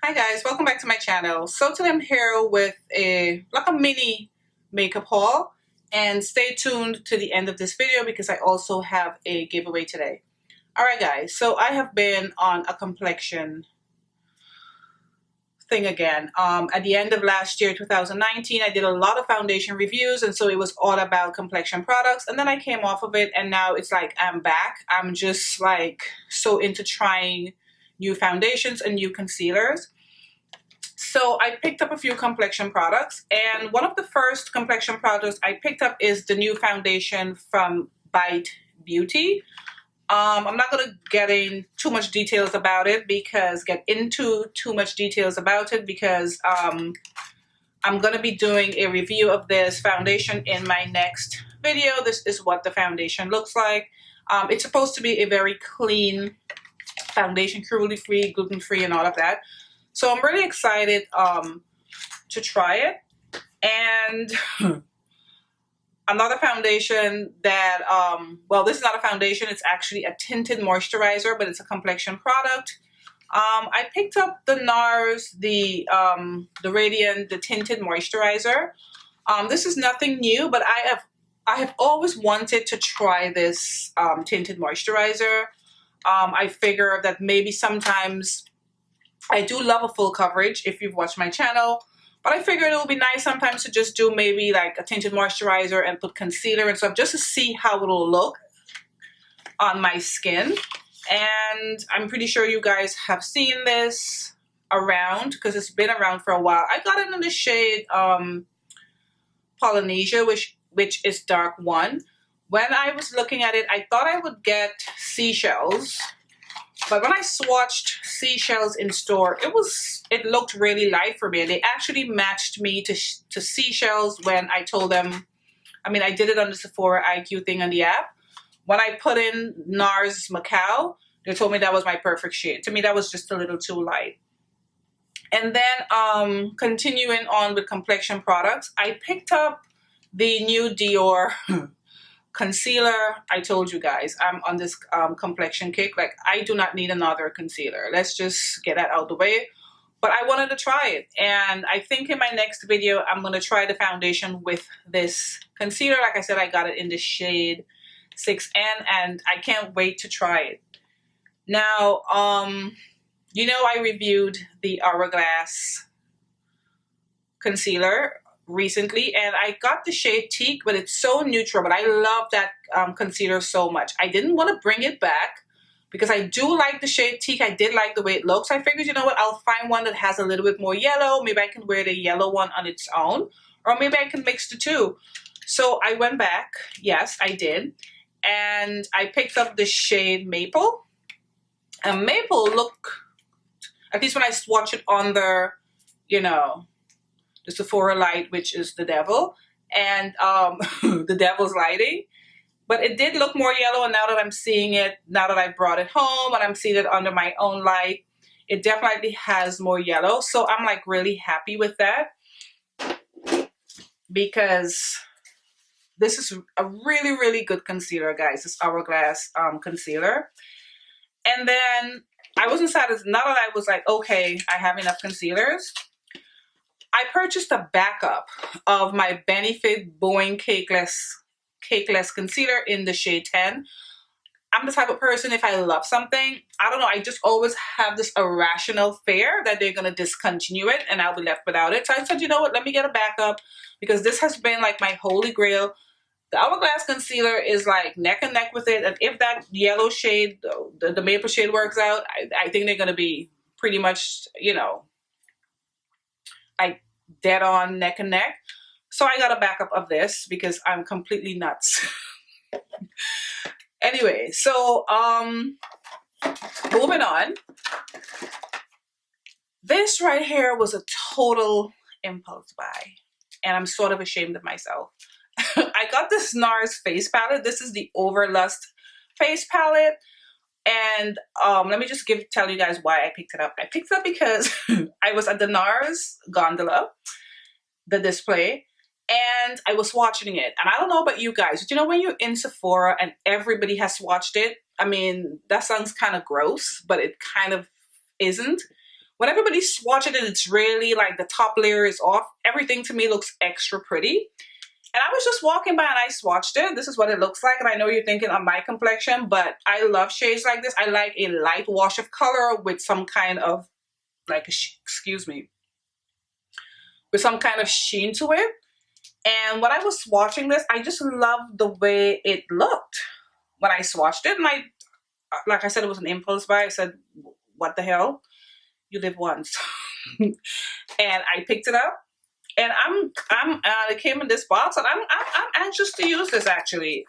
Hi guys, welcome back to my channel. So today I'm here with a mini makeup haul, and stay tuned to the end of this video because I also have a giveaway today. Alright guys, so I have been on a complexion thing again. At the end of last year, 2019, I did a lot of foundation reviews, and so it was all about complexion products, and then I came off of it, and now it's like I'm back. I'm just like so into trying new foundations and new concealers. So I picked up a few complexion products, and one of the first complexion products I picked up is the new foundation from Bite Beauty. I'm not going to get in too much details about it because I'm going to be doing a review of this foundation in my next video. This is what the foundation looks like. It's supposed to be a very clean foundation, cruelty-free, gluten-free, and all of that. So I'm really excited to try it. And another foundation that, well, this is not a foundation, it's actually a tinted moisturizer, but it's a complexion product. I picked up the NARS, the Radiant, the tinted moisturizer. This is nothing new, but I have always wanted to try this tinted moisturizer. I figure that maybe sometimes I do love a full coverage if you've watched my channel, but I figured it would be nice sometimes to just do maybe like a tinted moisturizer and put concealer and stuff just to see how it'll look on my skin. And I'm pretty sure you guys have seen this around because it's been around for a while. I got it in the shade Polynesia, which is dark 1. When I was looking at it, I thought I would get seashells. But when I swatched seashells in store, it looked really light for me. And they actually matched me to seashells when I told them, I did it on the Sephora IQ thing on the app. When I put in NARS Macau, they told me that was my perfect shade. To me, that was just a little too light. And then continuing on with complexion products, I picked up the new Dior concealer. I told you guys I'm on this complexion kick. Like, I do not need another concealer. Let's just get that out of the way. But I wanted to try it, and I think in my next video I'm going to try the foundation with this concealer. Like I said, I got it in the shade 6N, and I can't wait to try it. Now, you know, I reviewed the Hourglass concealer recently, and I got the shade Teak, but it's so neutral, but I love that concealer so much. I didn't want to bring it back because I do like the shade Teak. I did like the way it looks. I figured, you know what, I'll find one that has a little bit more yellow. Maybe I can wear the yellow one on its own, or maybe I can mix the two. So I went back. Yes, I did. And I picked up the shade Maple. And Maple looked, at least when I swatch it on the, you know, the Sephora light, which is the devil, and the devil's lighting. But it did look more yellow, and now that I'm seeing it, now that I brought it home and I'm seeing it under my own light, it definitely has more yellow. So I'm like really happy with that because this is a really, really good concealer, guys. This Hourglass concealer. And then I wasn't satisfied. Now that I was like, okay, I have enough concealers, I purchased a backup of my Benefit Bowing Cakeless Concealer in the shade 10. I'm the type of person, if I love something, I don't know, I just always have this irrational fear that they're going to discontinue it and I'll be left without it. So I said, you know what, let me get a backup because this has been like my holy grail. The Hourglass concealer is like neck and neck with it. And if that yellow shade, the maple shade works out, I think they're going to be pretty much, you know, like dead on neck and neck. So I got a backup of this because I'm completely nuts. Anyway, so moving on. This right here was a total impulse buy, and I'm sort of ashamed of myself. I got this NARS face palette. This is the Overlust face palette. And let me just tell you guys why I picked it up. I picked it up because I was at the NARS gondola, the display, and I was watching it. And I don't know about you guys, but you know when you're in Sephora and everybody has watched it, I mean, that sounds kind of gross, but it kind of isn't. when everybody's swatching it, it's really like the top layer is off. Everything to me looks extra pretty. And I was just walking by and I swatched it. This is what it looks like. And I know you're thinking on my complexion, but I love shades like this. I like a light wash of color with some kind of like, excuse me, with some kind of sheen to it. And when I was swatching this, I just loved the way it looked when I swatched it. And like I said, it was an impulse buy. I said, what the hell? You live once. And I picked it up. And it came in this box, and I'm anxious to use this. Actually,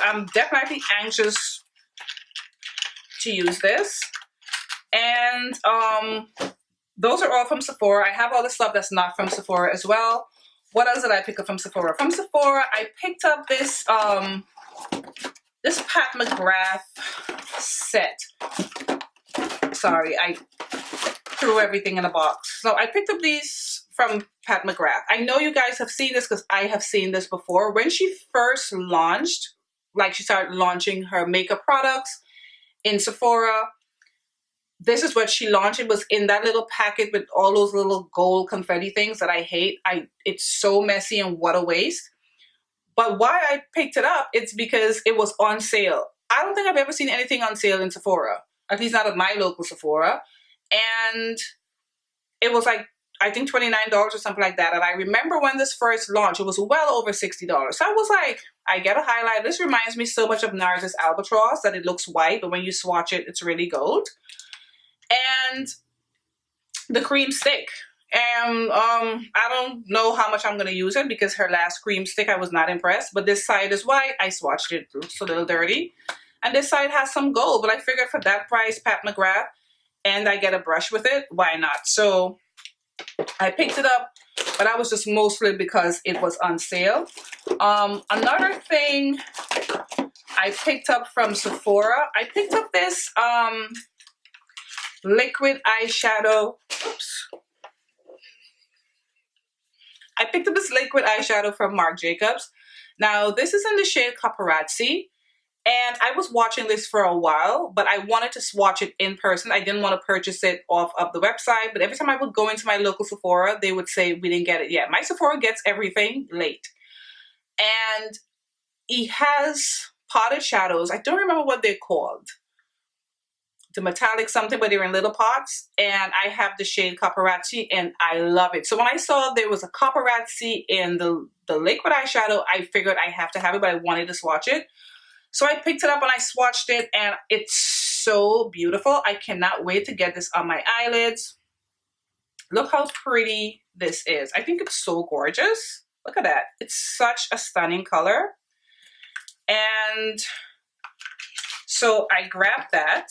I'm definitely anxious to use this. And those are all from Sephora. I have all the stuff that's not from Sephora as well. What else did I pick up from Sephora? From Sephora, I picked up this this Pat McGrath set. Sorry, I threw everything in a box. So I picked up these from Pat McGrath. I know you guys have seen this because I have seen this before. When she first launched, like she started launching her makeup products in Sephora, this is what she launched. It was in that little packet with all those little gold confetti things that I hate. It's so messy and what a waste. But why I picked it up, it's because it was on sale. I don't think I've ever seen anything on sale in Sephora, at least not at my local Sephora. And it was like, I think $29 or something like that. And I remember when this first launched, it was well over $60. So I was like, I get a highlight. This reminds me so much of NARS's Albatross that it looks white, but when you swatch it, it's really gold. And the cream stick. And I don't know how much I'm going to use it because her last cream stick, I was not impressed. But this side is white. I swatched it. It looks a little dirty. And this side has some gold. But I figured for that price, Pat McGrath, and I get a brush with it, why not? So I picked it up, but that was just mostly because it was on sale. Another thing I picked up from Sephora, I picked up this liquid eyeshadow. Oops. I picked up this liquid eyeshadow from Marc Jacobs. Now, this is in the shade Paparazzi. And I was watching this for a while, but I wanted to swatch it in person. I didn't want to purchase it off of the website. But every time I would go into my local Sephora, they would say, we didn't get it yet. My Sephora gets everything late. And he has potted shadows. I don't remember what they're called. The metallic something, but they're in little pots. And I have the shade Paparazzi, and I love it. So when I saw there was a Paparazzi in the liquid eyeshadow, I figured I have to have it, but I wanted to swatch it. So I picked it up and I swatched it, and it's so beautiful. I cannot wait to get this on my eyelids. Look how pretty this is. I think it's so gorgeous. Look at that. It's such a stunning color. And so I grabbed that.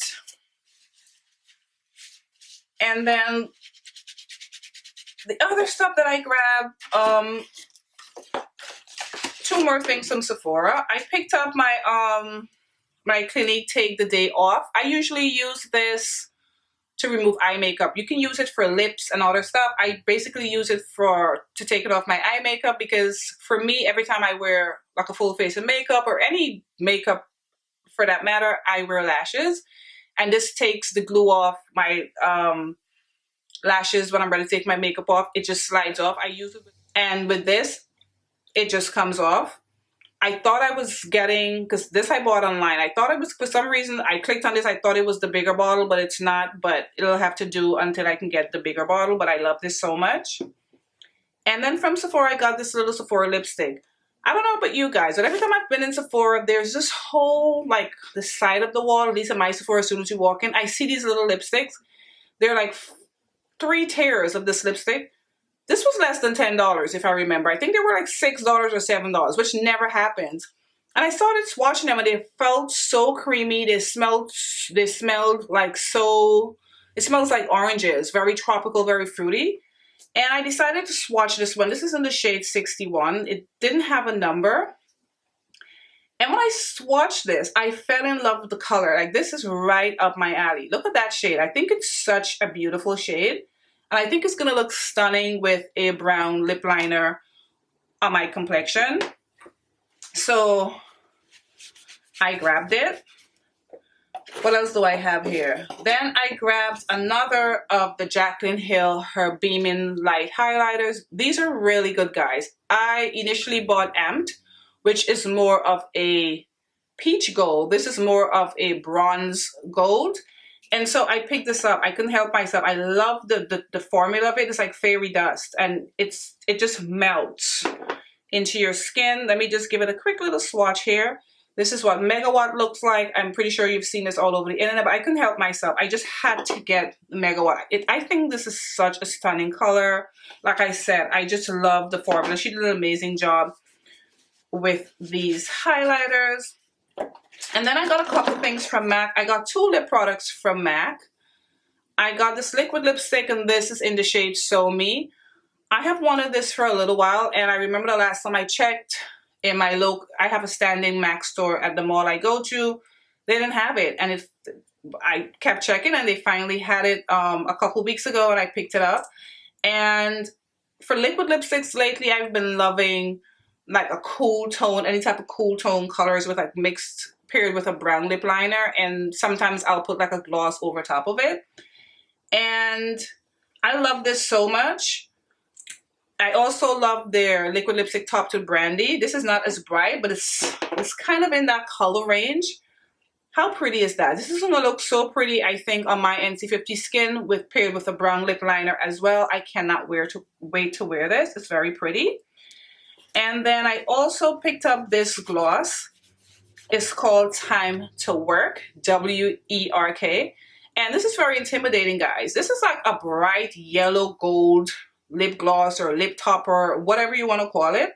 And then the other stuff that I grabbed, two more things from Sephora. I picked up my my Clinique Take the Day Off. I usually use this to remove eye makeup. You can use it for lips and other stuff. I basically use it to take it off my eye makeup because for me, every time I wear like a full face of makeup or any makeup for that matter, I wear lashes. And this takes the glue off my lashes when I'm ready to take my makeup off. It just slides off. I use it, and with this, it just comes off. I thought I was getting, because this I bought online, I thought it was, for some reason, I clicked on this, I thought it was the bigger bottle, but it's not, but it'll have to do until I can get the bigger bottle, but I love this so much. And then from Sephora, I got this little Sephora lipstick. I don't know about you guys, but every time I've been in Sephora, there's this whole, like, the side of the wall, at least at my Sephora, as soon as you walk in, I see these little lipsticks. They're like 3 tiers of this lipstick. This was less than $10 if I remember. I think they were like $6 or $7, which never happens. And I started swatching them and they felt so creamy. They smelled like so, it smells like oranges, very tropical, very fruity. And I decided to swatch this one. This is in the shade 61. It didn't have a number. And when I swatched this, I fell in love with the color. Like, this is right up my alley. Look at that shade. I think it's such a beautiful shade. And I think it's going to look stunning with a brown lip liner on my complexion. So I grabbed it. What else do I have here? Then I grabbed another of the Jaclyn Hill, her Beaming Light highlighters. These are really good, guys. I initially bought Amped, which is more of a peach gold. This is more of a bronze gold. And so I picked this up. I couldn't help myself. I love the formula of it. It's like fairy dust, and it just melts into your skin. Let me just give it a quick little swatch here. This is what Megawatt looks like. I'm pretty sure you've seen this all over the internet, but I couldn't help myself. I just had to get Megawatt. I think this is such a stunning color. Like I said, I just love the formula. She did an amazing job with these highlighters. And then I got a couple things from MAC. I got 2 lip products from MAC. I got this liquid lipstick, and this is in the shade So Me. I have wanted this for a little while, and I remember the last time I checked in my local, I have a standing MAC store at the mall I go to. They didn't have it, and I kept checking, and they finally had it a couple weeks ago, and I picked it up. And for liquid lipsticks lately, I've been loving like a cool tone, any type of cool tone colors with like mixed paired with a brown lip liner, and sometimes I'll put like a gloss over top of it. And I love this so much. I also love their liquid lipstick Top to Brandy. This is not as bright, but it's kind of in that color range. How pretty is that? This is gonna look so pretty, I think, on my NC50 skin paired with a brown lip liner as well. I cannot wait to wear this. It's very pretty. And then I also picked up this gloss. It's called Time to Work, W-E-R-K. And this is very intimidating, guys. This is like a bright yellow gold lip gloss or lip topper, whatever you want to call it.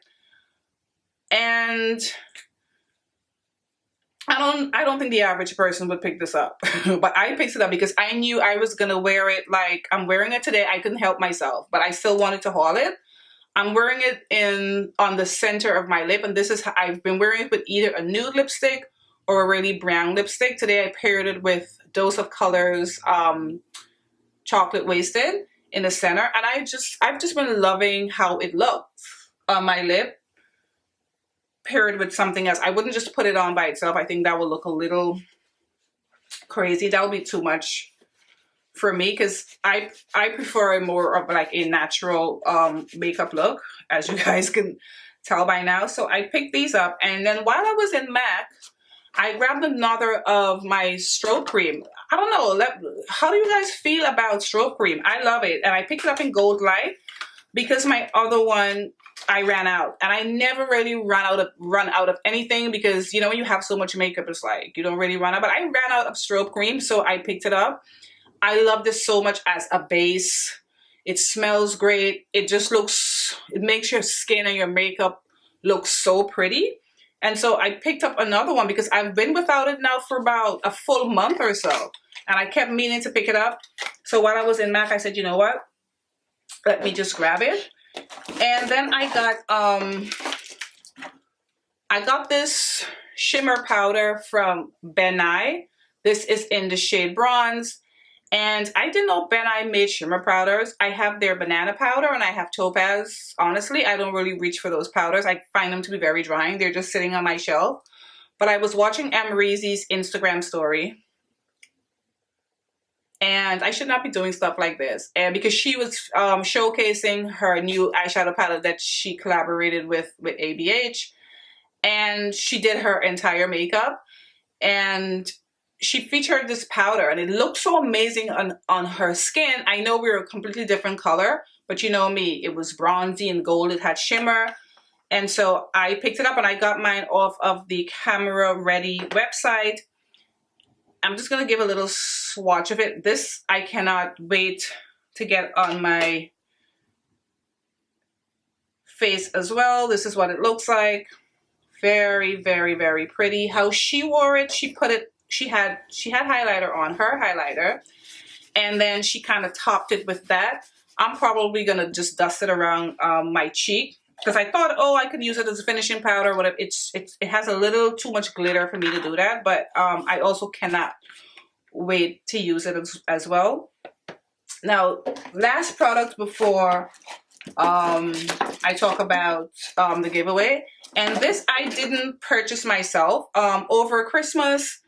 And I don't think the average person would pick this up. But I picked it up because I knew I was gonna wear it. Like, I'm wearing it today. I couldn't help myself, but I still wanted to haul it. I'm wearing it on the center of my lip, and I've been wearing it with either a nude lipstick or a really brown lipstick. Today I paired it with Dose of Colors Chocolate Wasted in the center, and I've just been loving how it looks on my lip paired with something else. I wouldn't just put it on by itself. I think that would look a little crazy. That would be too much for me, because I prefer more of like a natural makeup look, as you guys can tell by now. So I picked these up, and then while I was in MAC, I grabbed another of my strobe cream. I don't know, how do you guys feel about strobe cream? I love it, and I picked it up in Gold Light because my other one I ran out, and I never really run out of anything, because you know when you have so much makeup, it's like you don't really run out. But I ran out of strobe cream, so I picked it up. I love this so much as a base. It smells great. It makes your skin and your makeup look so pretty. And so I picked up another one because I've been without it now for about a full month or so. And I kept meaning to pick it up. So while I was in MAC, I said, you know what? Let me just grab it. And then I got this shimmer powder from Ben Nye. This is in the shade Bronze. And I didn't know Ben Nye made shimmer powders. I have their banana powder and I have topaz. Honestly, I don't really reach for those powders. I find them to be very drying. They're just sitting on my shelf. But I was watching Amreezy's Instagram story. And I should not be doing stuff like this. And because she was showcasing her new eyeshadow palette that she collaborated with ABH. And she did her entire makeup. And she featured this powder, and it looked so amazing on her skin. I know we're a completely different color, but you know me, it was bronzy and gold. It had shimmer. And so I picked it up, and I got mine off of the Camera Ready website. I'm just going to give a little swatch of it. This, I cannot wait to get on my face as well. This is what it looks like. Very, very, very pretty. How she wore it, she had highlighter on, her highlighter, and then she kind of topped it with that. I'm probably gonna just dust it around my cheek, because I thought, oh, I could use it as a finishing powder, whatever. It has a little too much glitter for me to do that, but I also cannot wait to use it as well. Now, last product before I talk about the giveaway, and this I didn't purchase myself. Over Christmas,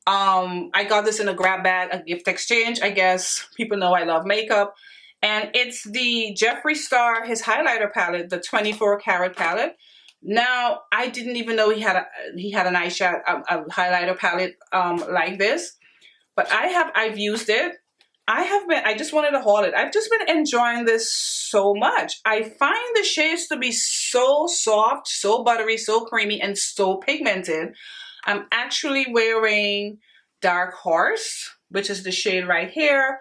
I got this in a grab bag, a gift exchange. I guess people know I love makeup. And it's the Jeffree Star, his highlighter palette, the 24 karat palette. Now, I didn't even know he had an eyeshadow, a highlighter palette like this. But I've used it. I just wanted to haul it. I've just been enjoying this so much. I find the shades to be so soft, so buttery, so creamy, and so pigmented. I'm actually wearing Dark Horse, which is the shade right here,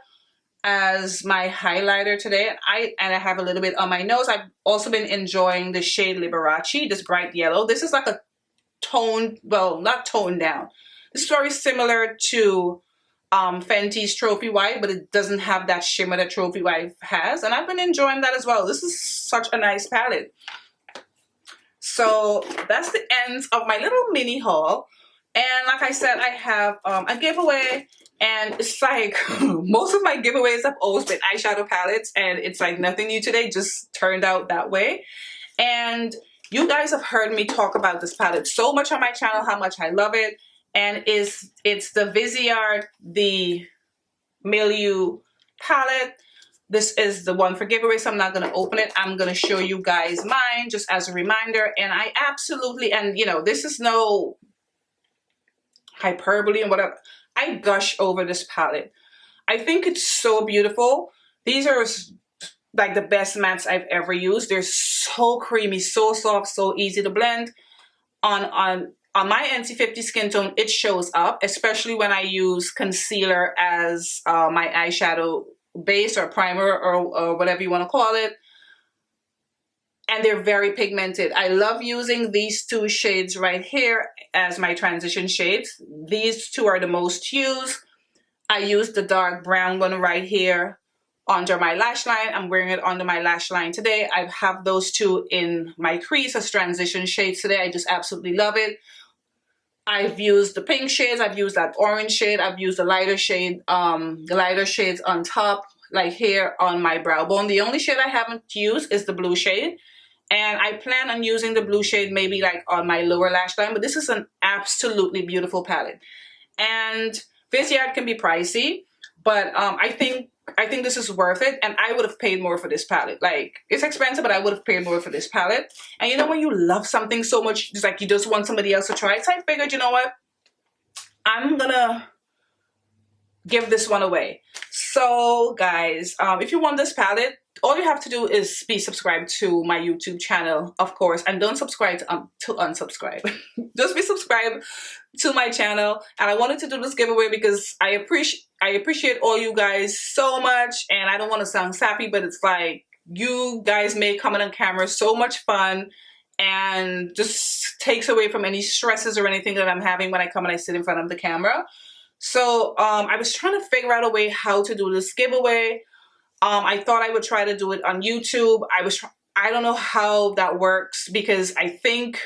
as my highlighter today. And I have a little bit on my nose. I've also been enjoying the shade Liberace, this bright yellow. This is like a toned, well, not toned down. This is very similar to Fenty's Trophy Wife, but it doesn't have that shimmer that Trophy Wife has, and I've been enjoying that as well. This is such a nice palette. So that's the ends of my little mini haul. And like I said, I have a giveaway, and it's like most of my giveaways have always been eyeshadow palettes, and it's like nothing new today, just turned out that way. And you guys have heard me talk about this palette so much on my channel, how much I love it. And it's the Viseart, the Milieu palette. This is the one for giveaway, so I'm not going to open it. I'm going to show you guys mine just as a reminder. And I absolutely, and you know, this is no hyperbole and whatever. I gush over this palette. I think it's so beautiful. These are like the best mattes I've ever used. They're so creamy, so soft, so easy to blend. On my NC50 skin tone, it shows up, especially when I use concealer as my eyeshadow base or primer or whatever you want to call it. And they're very pigmented. I love using these two shades right here as my transition shades. These two are the most used. I use the dark brown one right here under my lash line. I'm wearing it under my lash line today. I have those two in my crease as transition shades today. I just absolutely love it. I've used the pink shades, I've used that orange shade, I've used the lighter shade, the lighter shades on top, like here on my brow bone. The only shade I haven't used is the blue shade. And I plan on using the blue shade maybe like on my lower lash line, but this is an absolutely beautiful palette. And Viseart can be pricey, but I think this is worth it, and I would have paid more for this palette. Like, it's expensive, but I would have paid more for this palette. And you know when you love something so much, it's like you just want somebody else to try it. So I figured, you know what? I'm gonna give this one away. So guys, if you want this palette, all you have to do is be subscribed to my YouTube channel, of course, and don't subscribe to unsubscribe. Just be subscribed to my channel. And I wanted to do this giveaway because I appreciate all you guys so much, and I don't want to sound sappy, but it's like you guys make coming on camera so much fun and just takes away from any stresses or anything that I'm having when I come and I sit in front of the camera. So I was trying to figure out a way how to do this giveaway. I thought I would try to do it on YouTube. I don't know how that works, because I think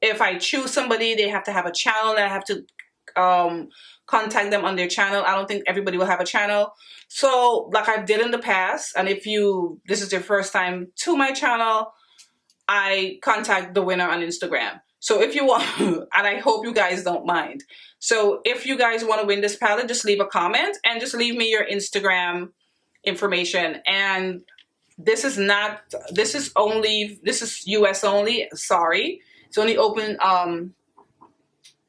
if I choose somebody, they have to have a channel, and I have to contact them on their channel. I don't think everybody will have a channel. So like I did in the past, and if this is your first time to my channel, I contact the winner on Instagram. So if you want, and I hope you guys don't mind. So if you guys want to win this palette, just leave a comment and just leave me your Instagram information. And this is US only, sorry. It's only open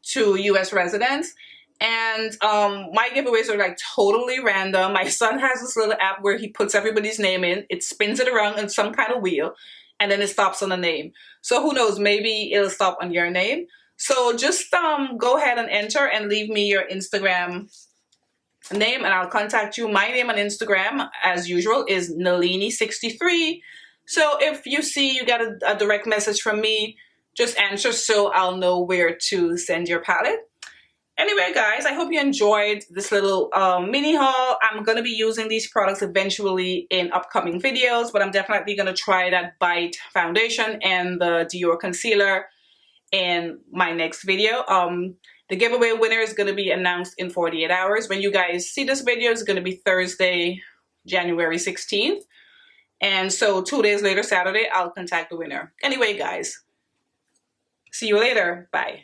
to US residents. And my giveaways are like totally random. My son has this little app where he puts everybody's name in, it spins it around in some kind of wheel, and then it stops on a name. So who knows, maybe it'll stop on your name. So just go ahead and enter and leave me your Instagram name, and I'll contact you. My name on Instagram, as usual, is Nalini63. So if you see you got a direct message from me, just answer so I'll know where to send your palette. Anyway, guys, I hope you enjoyed this little mini haul. I'm going to be using these products eventually in upcoming videos, but I'm definitely going to try that Bite foundation and the Dior concealer in my next video. The giveaway winner is going to be announced in 48 hours. When you guys see this video, it's going to be Thursday, January 16th. And so 2 days later, Saturday, I'll contact the winner. Anyway, guys, see you later. Bye.